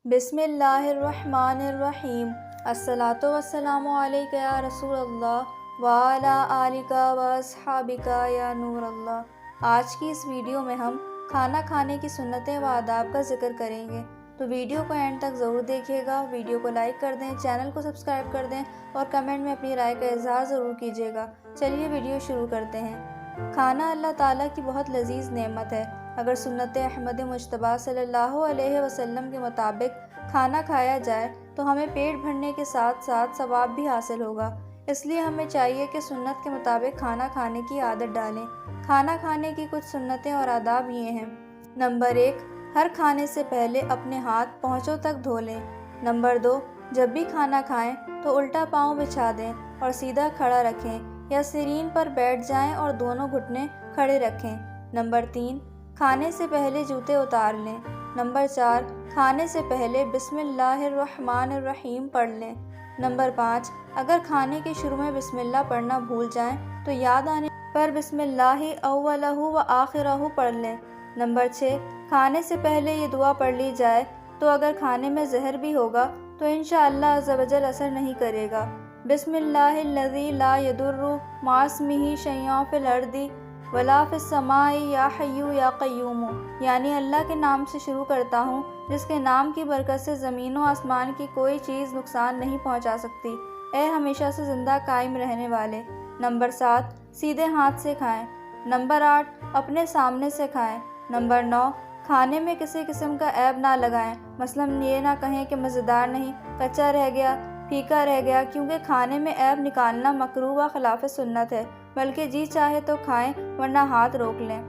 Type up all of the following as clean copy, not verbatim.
बिस्मिल्लाहिर्रहमानिर्रहीम। अस्सलातु वस्सलामु अलैका या रसूलल्लाह व अला आलिका व अस्हाबिका या नूरल्लाह। आज की इस वीडियो में हम खाना खाने की सुन्नतें व आदाब का जिक्र करेंगे, तो वीडियो को एंड तक ज़रूर देखिएगा। वीडियो को लाइक कर दें, चैनल को सब्सक्राइब कर दें और कमेंट में अपनी राय का इजहार ज़रूर कीजिएगा। चलिए वीडियो शुरू करते हैं। खाना अल्लाह ताला की बहुत लजीज नेमत है। अगर सुन्नत अहमद मुज्तबा सल्लल्लाहु अलैहि वसल्लम के मुताबिक खाना खाया जाए तो हमें पेट भरने के साथ साथ सवाब भी हासिल होगा। इसलिए हमें चाहिए कि सुन्नत के मुताबिक खाना खाने की आदत डालें। खाना खाने की कुछ सुन्नतें और आदाब ये हैं। नंबर 1, हर खाने से पहले अपने हाथ पहुँचों तक धो लें। नंबर 2, जब भी खाना खाएं तो उल्टा पाँव बिछा दें और सीधा खड़ा रखें या सीरीन पर बैठ जाएं और दोनों घुटने खड़े रखें। नंबर 3, खाने से पहले जूते उतार लें। नंबर 4, खाने से पहले बिस्मिल्लाहिर्रहमानिर्रहीम पढ़ लें। नंबर 5, अगर खाने के शुरू में बिस्मिल्लाह पढ़ना भूल जाएं तो याद आने पर बिस्मिल्लाहि अव्वलहु व आखिरहु पढ़ लें। नंबर 6, खाने से पहले ये दुआ पढ़ ली जाए तो अगर खाने में जहर भी होगा तो इंशाअल्लाह अज़्ज़ व जल असर नहीं करेगा। बिस्मिल्लाहिल्लज़ी ला यदुर्रु मास्मिही शैय्उन फिल अर्दी वला फिस समाई या हय्यु या क़य्यूम, यानी अल्लाह के नाम से शुरू करता हूँ जिसके नाम की बरकत से ज़मीन व आसमान की कोई चीज़ नुकसान नहीं पहुँचा सकती, ए हमेशा से ज़िंदा कायम रहने वाले। नंबर 7, सीधे हाथ से खाएं। नंबर 8, अपने सामने से खाएं। नंबर 9, खाने में किसी किस्म का ऐब ना लगाएं, मसलन ये ना कहें कि मज़ेदार नहीं, कच्चा रह गया, फीका रह गया, क्योंकि खाने में ऐब निकालना मकरूह व खिलाफ सुन्नत है। बल्कि जी चाहे तो खाएं वरना हाथ रोक लें।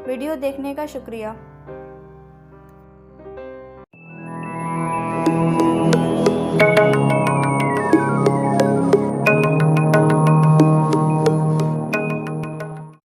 वीडियो देखने का शुक्रिया।